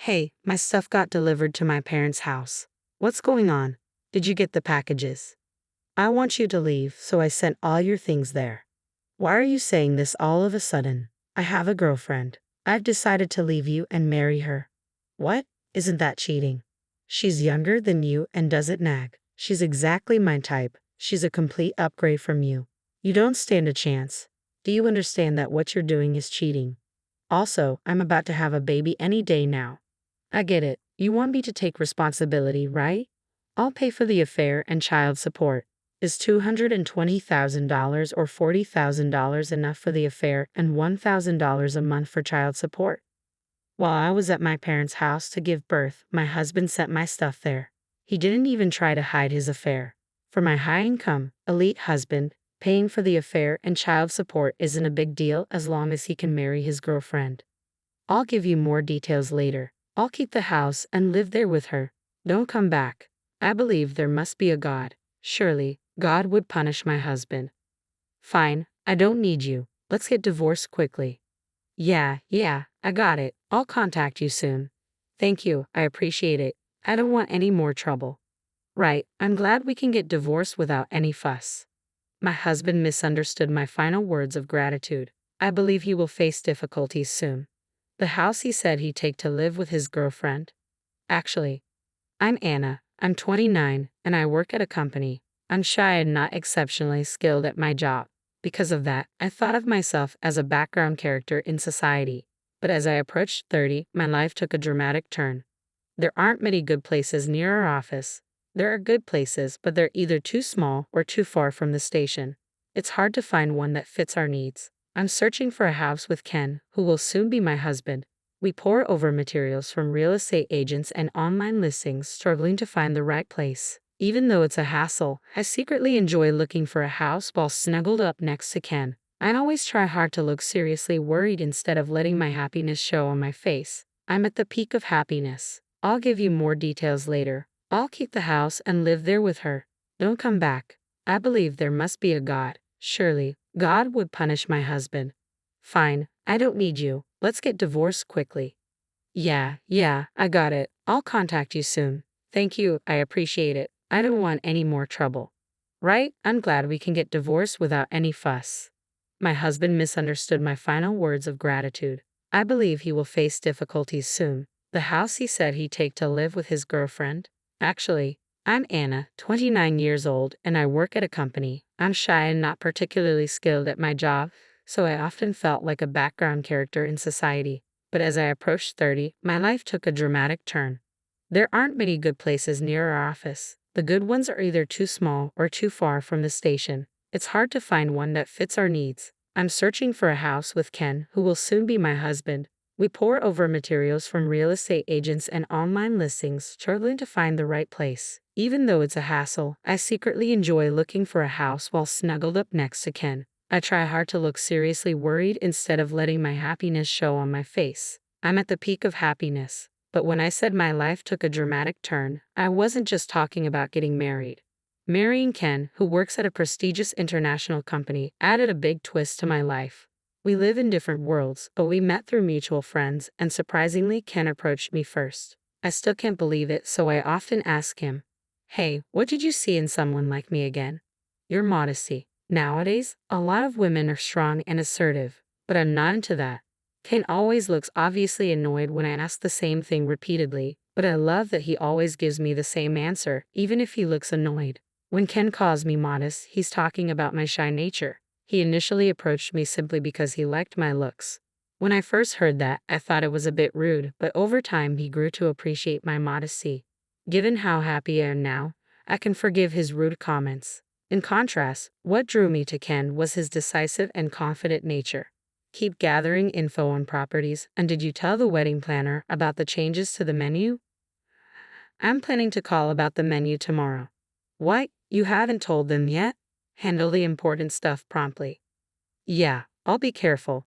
Hey, my stuff got delivered to my parents' house. What's going on? Did you get the packages? I want you to leave, so I sent all your things there. Why are you saying this all of a sudden? I have a girlfriend. I've decided to leave you and marry her. What? Isn't that cheating? She's younger than you and doesn't nag. She's exactly my type. She's a complete upgrade from you. You don't stand a chance. Do you understand that what you're doing is cheating? Also, I'm about to have a baby any day now. I get it. You want me to take responsibility, right? I'll pay for the affair and child support. Is $220,000 or $40,000 enough for the affair and $1,000 a month for child support? While I was at my parents' house to give birth, my husband sent my stuff there. He didn't even try to hide his affair. For my high-income, elite husband, paying for the affair and child support isn't a big deal as long as he can marry his girlfriend. I'll give you more details later. I'll keep the house and live there with her. Don't come back. I believe there must be a God. Surely, God would punish my husband. Fine, I don't need you. Let's get divorced quickly. Yeah, I got it. I'll contact you soon. Thank you, I appreciate it. I don't want any more trouble. Right, I'm glad we can get divorced without any fuss. My husband misunderstood my final words of gratitude. I believe he will face difficulties soon. The house he said he'd take to live with his girlfriend. Actually, I'm Anna. I'm 29, and I work at a company. I'm shy and not exceptionally skilled at my job. Because of that, I thought of myself as a background character in society. But as I approached 30, my life took a dramatic turn. There aren't many good places near our office. There are good places, but they're either too small or too far from the station. It's hard to find one that fits our needs. I'm searching for a house with Ken, who will soon be my husband. We pore over materials from real estate agents and online listings, struggling to find the right place. Even though it's a hassle, I secretly enjoy looking for a house while snuggled up next to Ken. I always try hard to look seriously worried instead of letting my happiness show on my face. I'm at the peak of happiness. I'll give you more details later. I'll keep the house and live there with her. Don't come back. I believe there must be a God. Surely, God would punish my husband. Fine, I don't need you. Let's get divorced quickly. Yeah, I got it. I'll contact you soon. Thank you, I appreciate it. I don't want any more trouble. Right? I'm glad we can get divorced without any fuss. My husband misunderstood my final words of gratitude. I believe he will face difficulties soon. The house he said he'd take to live with his girlfriend. Actually, I'm Anna, 29 years old, and I work at a company. I'm shy and not particularly skilled at my job, so I often felt like a background character in society. But as I approached 30, my life took a dramatic turn. There aren't many good places near our office. The good ones are either too small or too far from the station. It's hard to find one that fits our needs. I'm searching for a house with Ken, who will soon be my husband. We pore over materials from real estate agents and online listings, struggling to find the right place. Even though it's a hassle, I secretly enjoy looking for a house while snuggled up next to Ken. I try hard to look seriously worried instead of letting my happiness show on my face. I'm at the peak of happiness. But when I said my life took a dramatic turn, I wasn't just talking about getting married. Marrying Ken, who works at a prestigious international company, added a big twist to my life. We live in different worlds, but we met through mutual friends, and surprisingly, Ken approached me first. I still can't believe it, so I often ask him, "Hey, what did you see in someone like me again?" Your modesty. Nowadays, a lot of women are strong and assertive, but I'm not into that. Ken always looks obviously annoyed when I ask the same thing repeatedly, but I love that he always gives me the same answer, even if he looks annoyed. When Ken calls me modest, he's talking about my shy nature. He initially approached me simply because he liked my looks. When I first heard that, I thought it was a bit rude, but over time he grew to appreciate my modesty. Given how happy I am now, I can forgive his rude comments. In contrast, what drew me to Ken was his decisive and confident nature. Keep gathering info on properties, and did you tell the wedding planner about the changes to the menu? I'm planning to call about the menu tomorrow. What? You haven't told them yet? Handle the important stuff promptly. Yeah, I'll be careful.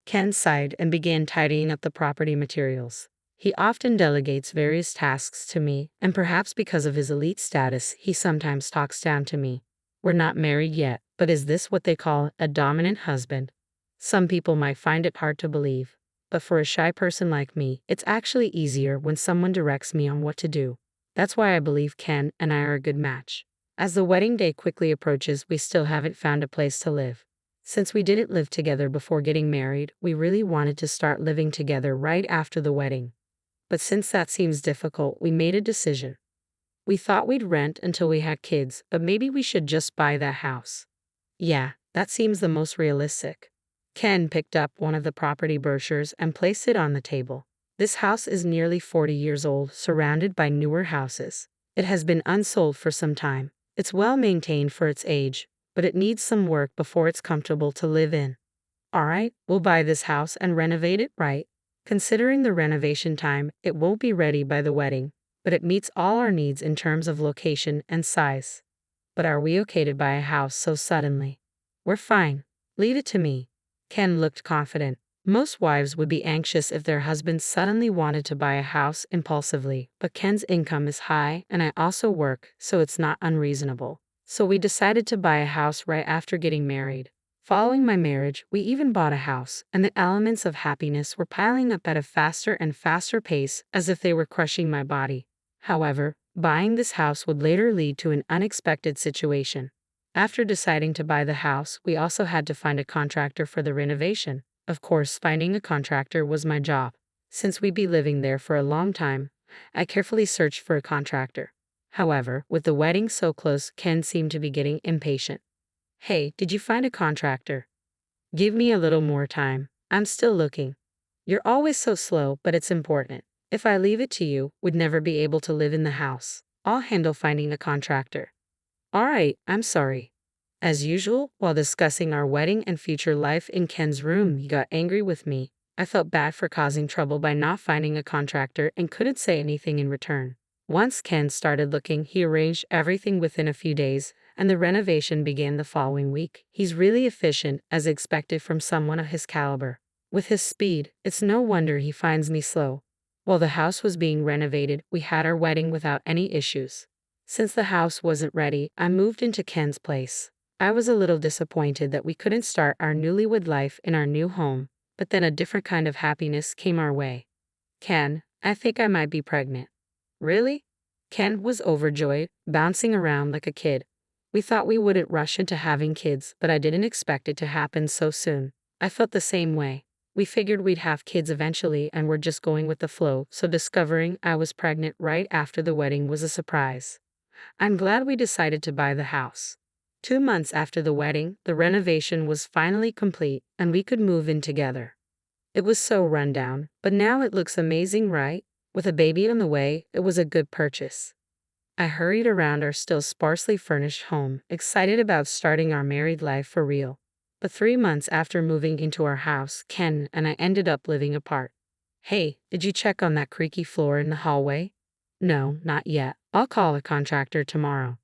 Ken sighed and began tidying up the property materials. He often delegates various tasks to me, and perhaps because of his elite status, he sometimes talks down to me. We're not married yet, but is this what they call a dominant husband? Some people might find it hard to believe, but for a shy person like me, it's actually easier when someone directs me on what to do. That's why I believe Ken and I are a good match. As the wedding day quickly approaches, we still haven't found a place to live. Since we didn't live together before getting married, we really wanted to start living together right after the wedding. But since that seems difficult, we made a decision. We thought we'd rent until we had kids, but maybe we should just buy that house. Yeah, that seems the most realistic. Ken picked up one of the property brochures and placed it on the table. This house is nearly 40 years old, surrounded by newer houses. It has been unsold for some time. It's well maintained for its age, but it needs some work before it's comfortable to live in. All right, we'll buy this house and renovate it right. Considering the renovation time, it won't be ready by the wedding, but it meets all our needs in terms of location and size. But are we okay to buy a house so suddenly? We're fine. Leave it to me. Ken looked confident. Most wives would be anxious if their husbands suddenly wanted to buy a house impulsively, but Ken's income is high and I also work, so it's not unreasonable. So we decided to buy a house right after getting married. Following my marriage, we even bought a house, and the elements of happiness were piling up at a faster and faster pace as if they were crushing my body. However, buying this house would later lead to an unexpected situation. After deciding to buy the house, we also had to find a contractor for the renovation. Of course, finding a contractor was my job. Since we'd be living there for a long time, I carefully searched for a contractor. However, with the wedding so close, Ken seemed to be getting impatient. Hey, did you find a contractor? Give me a little more time. I'm still looking. You're always so slow, but it's important. If I leave it to you, we'd never be able to live in the house. I'll handle finding a contractor. All right, I'm sorry. As usual, while discussing our wedding and future life in Ken's room, he got angry with me. I felt bad for causing trouble by not finding a contractor and couldn't say anything in return. Once Ken started looking, he arranged everything within a few days, and the renovation began the following week. He's really efficient, as expected from someone of his caliber. With his speed, it's no wonder he finds me slow. While the house was being renovated, we had our wedding without any issues. Since the house wasn't ready, I moved into Ken's place. I was a little disappointed that we couldn't start our newlywed life in our new home, but then a different kind of happiness came our way. Ken, I think I might be pregnant. Really? Ken was overjoyed, bouncing around like a kid. We thought we wouldn't rush into having kids, but I didn't expect it to happen so soon. I felt the same way. We figured we'd have kids eventually and were just going with the flow, so discovering I was pregnant right after the wedding was a surprise. I'm glad we decided to buy the house. 2 months after the wedding, the renovation was finally complete and we could move in together. It was so run down, but now it looks amazing, right? With a baby on the way, it was a good purchase. I hurried around our still sparsely furnished home, excited about starting our married life for real. But 3 months after moving into our house, Ken and I ended up living apart. Hey, did you check on that creaky floor in the hallway? No, not yet. I'll call a contractor tomorrow.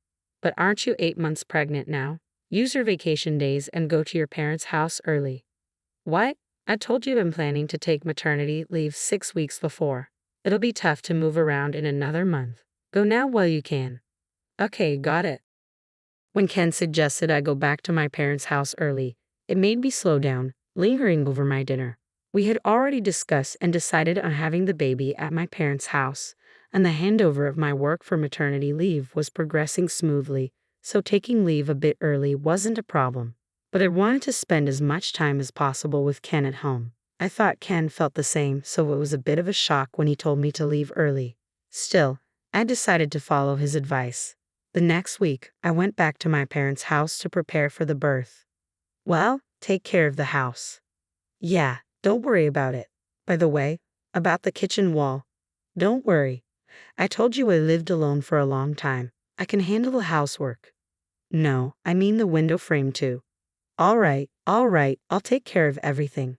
But aren't you 8 months pregnant now? Use your vacation days and go to your parents' house early. What? I told you I'm planning to take maternity leave 6 weeks before. It'll be tough to move around in another month. Go now while you can. Okay, got it. When Ken suggested I go back to my parents' house early, it made me slow down, lingering over my dinner. We had already discussed and decided on having the baby at my parents' house, and the handover of my work for maternity leave was progressing smoothly, so taking leave a bit early wasn't a problem. But I wanted to spend as much time as possible with Ken at home. I thought Ken felt the same, so it was a bit of a shock when he told me to leave early. Still, I decided to follow his advice. The next week, I went back to my parents' house to prepare for the birth. Well, take care of the house. Yeah, don't worry about it. By the way, about the kitchen wall. Don't worry. I told you I lived alone for a long time. I can handle the housework. No, I mean the window frame too. All right, I'll take care of everything.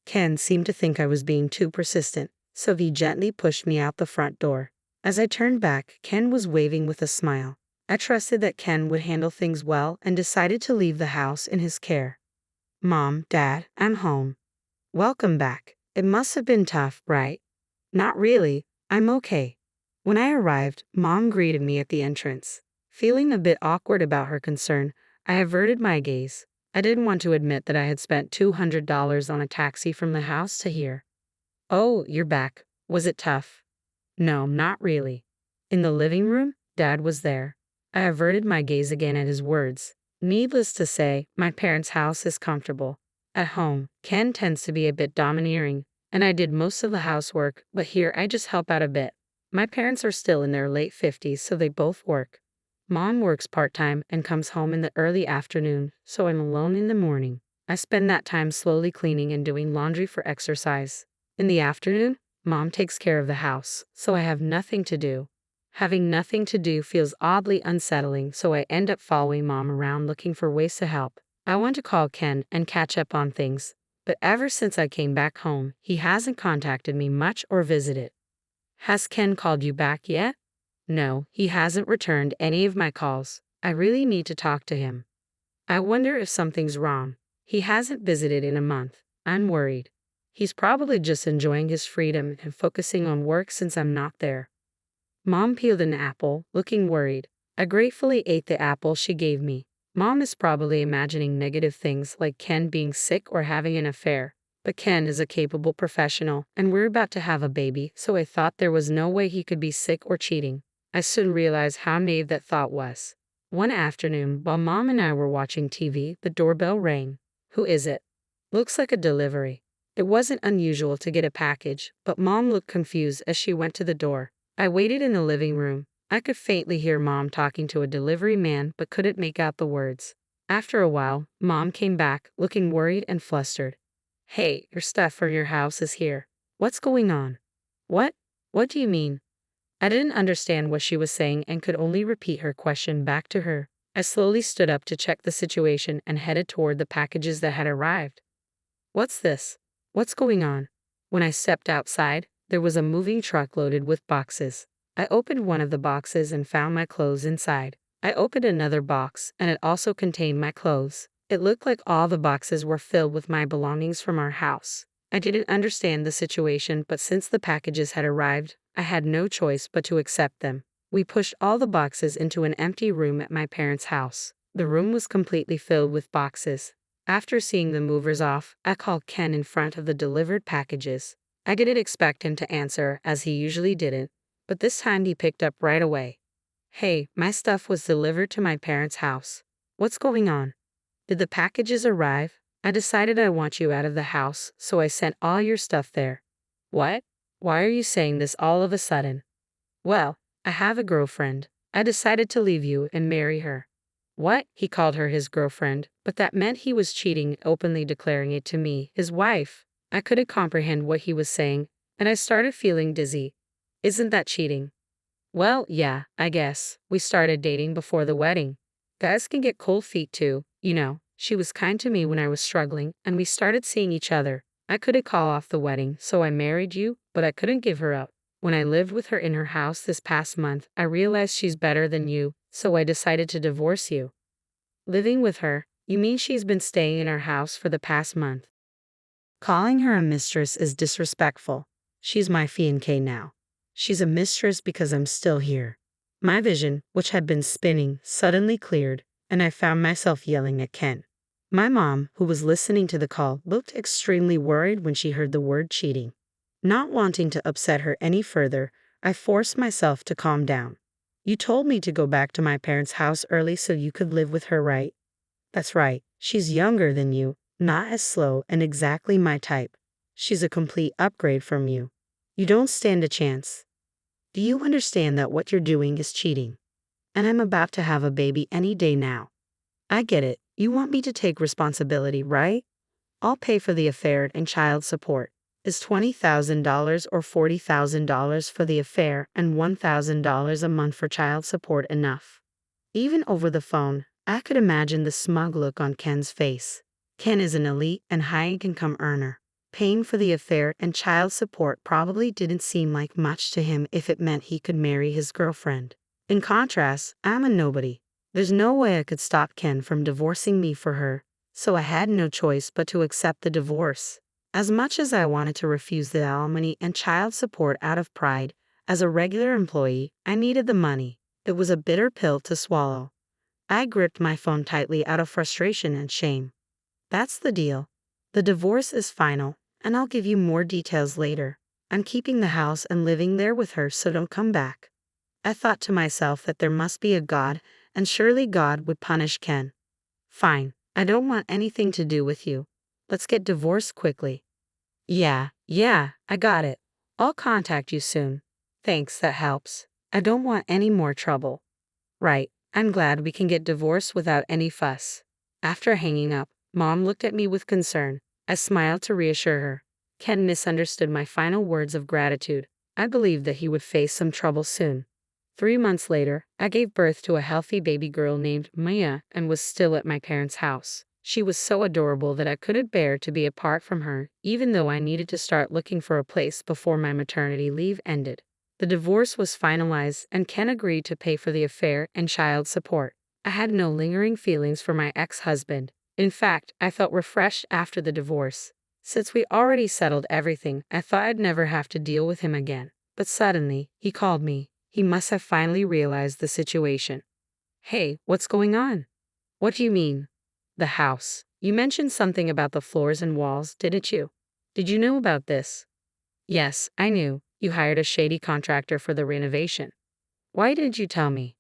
Ken seemed to think I was being too persistent, so he gently pushed me out the front door. As I turned back, Ken was waving with a smile. I trusted that Ken would handle things well and decided to leave the house in his care. Mom, Dad, I'm home. Welcome back. It must have been tough, right? Not really. I'm okay. When I arrived, Mom greeted me at the entrance. Feeling a bit awkward about her concern, I averted my gaze. I didn't want to admit that I had spent $200 on a taxi from the house to here. Oh, you're back. Was it tough? No, not really. In the living room, Dad was there. I averted my gaze again at his words. Needless to say, my parents' house is comfortable. At home, Ken tends to be a bit domineering, and I did most of the housework, but here I just help out a bit. My parents are still in their late 50s, so they both work. Mom works part-time and comes home in the early afternoon, so I'm alone in the morning. I spend that time slowly cleaning and doing laundry for exercise. In the afternoon, Mom takes care of the house, so I have nothing to do. Having nothing to do feels oddly unsettling, so I end up following Mom around looking for ways to help. I want to call Ken and catch up on things, but ever since I came back home, he hasn't contacted me much or visited. Has Ken called you back yet? No, he hasn't returned any of my calls. I really need to talk to him. I wonder if something's wrong. He hasn't visited in a month. I'm worried. He's probably just enjoying his freedom and focusing on work since I'm not there. Mom peeled an apple, looking worried. I gratefully ate the apple she gave me. Mom is probably imagining negative things like Ken being sick or having an affair. But Ken is a capable professional, and we're about to have a baby, so I thought there was no way he could be sick or cheating. I soon realized how naive that thought was. One afternoon, while Mom and I were watching TV, the doorbell rang. Who is it? Looks like a delivery. It wasn't unusual to get a package, but Mom looked confused as she went to the door. I waited in the living room. I could faintly hear Mom talking to a delivery man but couldn't make out the words. After a while, Mom came back, looking worried and flustered. Hey, your stuff from your house is here. What's going on? What? What do you mean? I didn't understand what she was saying and could only repeat her question back to her. I slowly stood up to check the situation and headed toward the packages that had arrived. What's this? What's going on? When I stepped outside, there was a moving truck loaded with boxes. I opened one of the boxes and found my clothes inside. I opened another box, and it also contained my clothes. It looked like all the boxes were filled with my belongings from our house. I didn't understand the situation, but since the packages had arrived, I had no choice but to accept them. We pushed all the boxes into an empty room at my parents' house. The room was completely filled with boxes. After seeing the movers off, I called Ken in front of the delivered packages. I didn't expect him to answer, as he usually didn't, but this time he picked up right away. Hey, my stuff was delivered to my parents' house. What's going on? Did the packages arrive? I decided I want you out of the house, so I sent all your stuff there. What? Why are you saying this all of a sudden? Well, I have a girlfriend. I decided to leave you and marry her. What? He called her his girlfriend, but that meant he was cheating, openly declaring it to me, his wife. I couldn't comprehend what he was saying, and I started feeling dizzy. Isn't that cheating? Well, yeah, I guess. We started dating before the wedding. Guys can get cold feet too, you know. She was kind to me when I was struggling, and we started seeing each other. I couldn't call off the wedding, so I married you, but I couldn't give her up. When I lived with her in her house this past month, I realized she's better than you, so I decided to divorce you. Living with her? You mean she's been staying in our house for the past month? Calling her a mistress is disrespectful. She's my fiancée now. She's a mistress because I'm still here. My vision, which had been spinning, suddenly cleared, and I found myself yelling at Ken. My mom, who was listening to the call, looked extremely worried when she heard the word cheating. Not wanting to upset her any further, I forced myself to calm down. You told me to go back to my parents' house early so you could live with her, right? That's right. She's younger than you, not as slow, and exactly my type. She's a complete upgrade from you. You don't stand a chance. Do you understand that what you're doing is cheating? And I'm about to have a baby any day now. I get it. You want me to take responsibility, right? I'll pay for the affair and child support. Is $20,000 or $40,000 for the affair and $1,000 a month for child support enough? Even over the phone, I could imagine the smug look on Ken's face. Ken is an elite and high-income earner. Paying for the affair and child support probably didn't seem like much to him if it meant he could marry his girlfriend. In contrast, I'm a nobody. There's no way I could stop Ken from divorcing me for her, so I had no choice but to accept the divorce. As much as I wanted to refuse the alimony and child support out of pride, as a regular employee, I needed the money. It was a bitter pill to swallow. I gripped my phone tightly out of frustration and shame. That's the deal. The divorce is final, and I'll give you more details later. I'm keeping the house and living there with her, so don't come back. I thought to myself that there must be a God, and surely God would punish Ken. Fine, I don't want anything to do with you. Let's get divorced quickly. Yeah, I got it. I'll contact you soon. Thanks, that helps. I don't want any more trouble. Right, I'm glad we can get divorced without any fuss. After hanging up, Mom looked at me with concern. I smiled to reassure her. Ken misunderstood my final words of gratitude. I believed that he would face some trouble soon. 3 months later, I gave birth to a healthy baby girl named Maya and was still at my parents' house. She was so adorable that I couldn't bear to be apart from her, even though I needed to start looking for a place before my maternity leave ended. The divorce was finalized, and Ken agreed to pay for the affair and child support. I had no lingering feelings for my ex-husband. In fact, I felt refreshed after the divorce. Since we already settled everything, I thought I'd never have to deal with him again. But suddenly, he called me. He must have finally realized the situation. Hey, what's going on? What do you mean? The house. You mentioned something about the floors and walls, didn't you? Did you know about this? Yes, I knew. You hired a shady contractor for the renovation. Why didn't you tell me?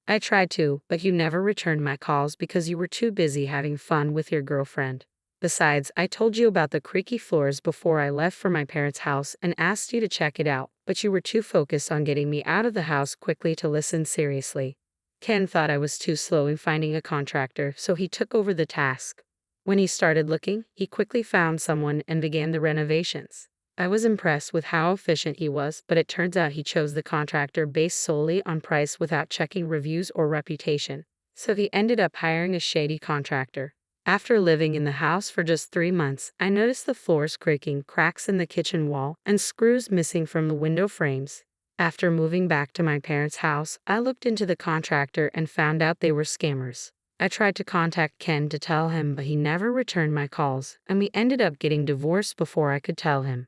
I tried to, but you never returned my calls because you were too busy having fun with your girlfriend. Besides, I told you about the creaky floors before I left for my parents' house and asked you to check it out, but you were too focused on getting me out of the house quickly to listen seriously. Ken thought I was too slow in finding a contractor, so he took over the task. When he started looking, he quickly found someone and began the renovations. I was impressed with how efficient he was, but it turns out he chose the contractor based solely on price without checking reviews or reputation. So he ended up hiring a shady contractor. After living in the house for just 3 months, I noticed the floors creaking, cracks in the kitchen wall, and screws missing from the window frames. After moving back to my parents' house, I looked into the contractor and found out they were scammers. I tried to contact Ken to tell him, but he never returned my calls, and we ended up getting divorced before I could tell him.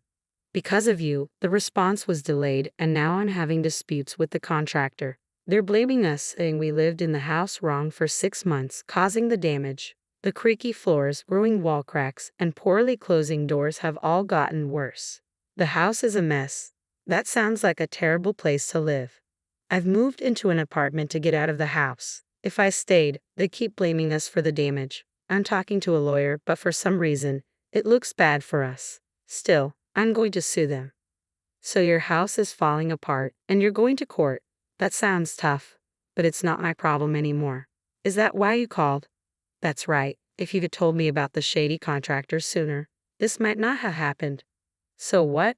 Because of you, the response was delayed, and now I'm having disputes with the contractor. They're blaming us, saying we lived in the house wrong for 6 months, causing the damage. The creaky floors, growing wall cracks, and poorly closing doors have all gotten worse. The house is a mess. That sounds like a terrible place to live. I've moved into an apartment to get out of the house. If I stayed, they keep blaming us for the damage. I'm talking to a lawyer, but for some reason, it looks bad for us. Still, I'm going to sue them. So your house is falling apart, and you're going to court. That sounds tough, but it's not my problem anymore. Is that why you called? That's right. If you had told me about the shady contractor sooner, this might not have happened. So what?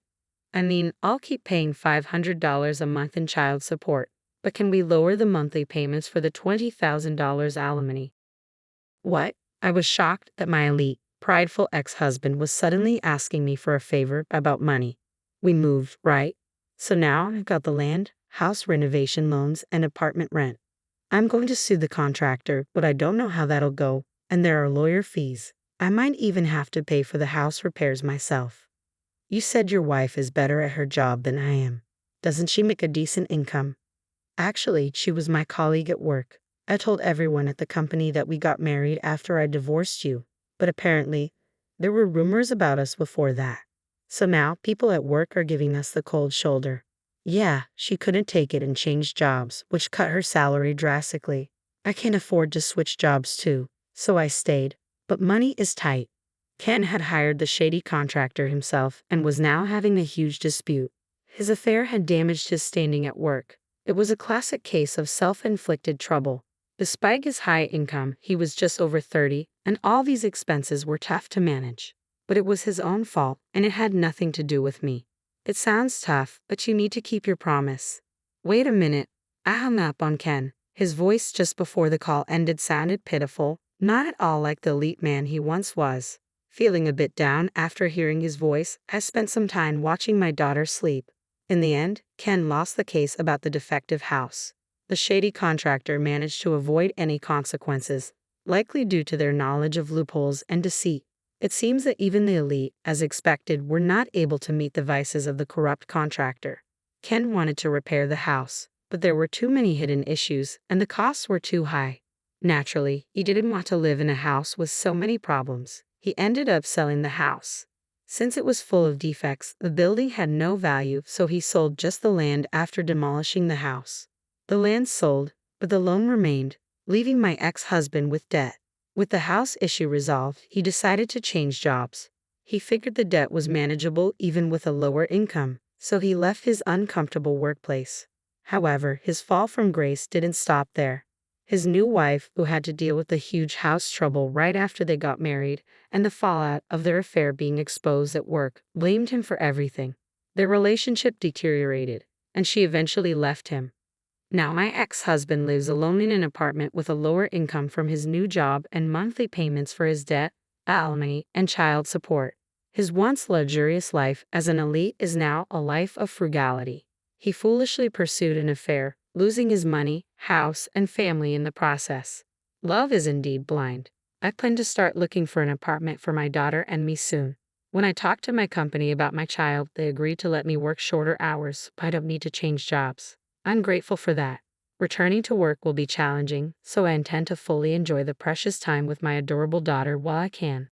I mean, I'll keep paying $500 a month in child support, but can we lower the monthly payments for the $20,000 alimony? What? I was shocked that my elite, prideful ex-husband was suddenly asking me for a favor about money. We moved, right? So now I've got the land, house renovation loans, and apartment rent. I'm going to sue the contractor, but I don't know how that'll go, and there are lawyer fees. I might even have to pay for the house repairs myself. You said your wife is better at her job than I am. Doesn't she make a decent income? Actually, she was my colleague at work. I told everyone at the company that we got married after I divorced you, but apparently, there were rumors about us before that. So now, people at work are giving us the cold shoulder. Yeah, she couldn't take it and changed jobs, which cut her salary drastically. I can't afford to switch jobs too, so I stayed. But money is tight. Ken had hired the shady contractor himself and was now having a huge dispute. His affair had damaged his standing at work. It was a classic case of self-inflicted trouble. Despite his high income, he was just over 30, and all these expenses were tough to manage. But it was his own fault, and it had nothing to do with me. It sounds tough, but you need to keep your promise. Wait a minute. I hung up on Ken. His voice just before the call ended sounded pitiful, not at all like the elite man he once was. Feeling a bit down after hearing his voice, I spent some time watching my daughter sleep. In the end, Ken lost the case about the defective house. The shady contractor managed to avoid any consequences, likely due to their knowledge of loopholes and deceit. It seems that even the elite, as expected, were not able to meet the vices of the corrupt contractor. Ken wanted to repair the house, but there were too many hidden issues, and the costs were too high. Naturally, he didn't want to live in a house with so many problems. He ended up selling the house. Since it was full of defects, the building had no value, so he sold just the land after demolishing the house. The land sold, but the loan remained, leaving my ex-husband with debt. With the house issue resolved, he decided to change jobs. He figured the debt was manageable even with a lower income, so he left his uncomfortable workplace. However, his fall from grace didn't stop there. His new wife, who had to deal with the huge house trouble right after they got married, and the fallout of their affair being exposed at work, blamed him for everything. Their relationship deteriorated, and she eventually left him. Now my ex-husband lives alone in an apartment with a lower income from his new job and monthly payments for his debt, alimony, and child support. His once luxurious life as an elite is now a life of frugality. He foolishly pursued an affair, losing his money, house, and family in the process. Love is indeed blind. I plan to start looking for an apartment for my daughter and me soon. When I talked to my company about my child, they agreed to let me work shorter hours so I don't need to change jobs. I'm grateful for that. Returning to work will be challenging, so I intend to fully enjoy the precious time with my adorable daughter while I can.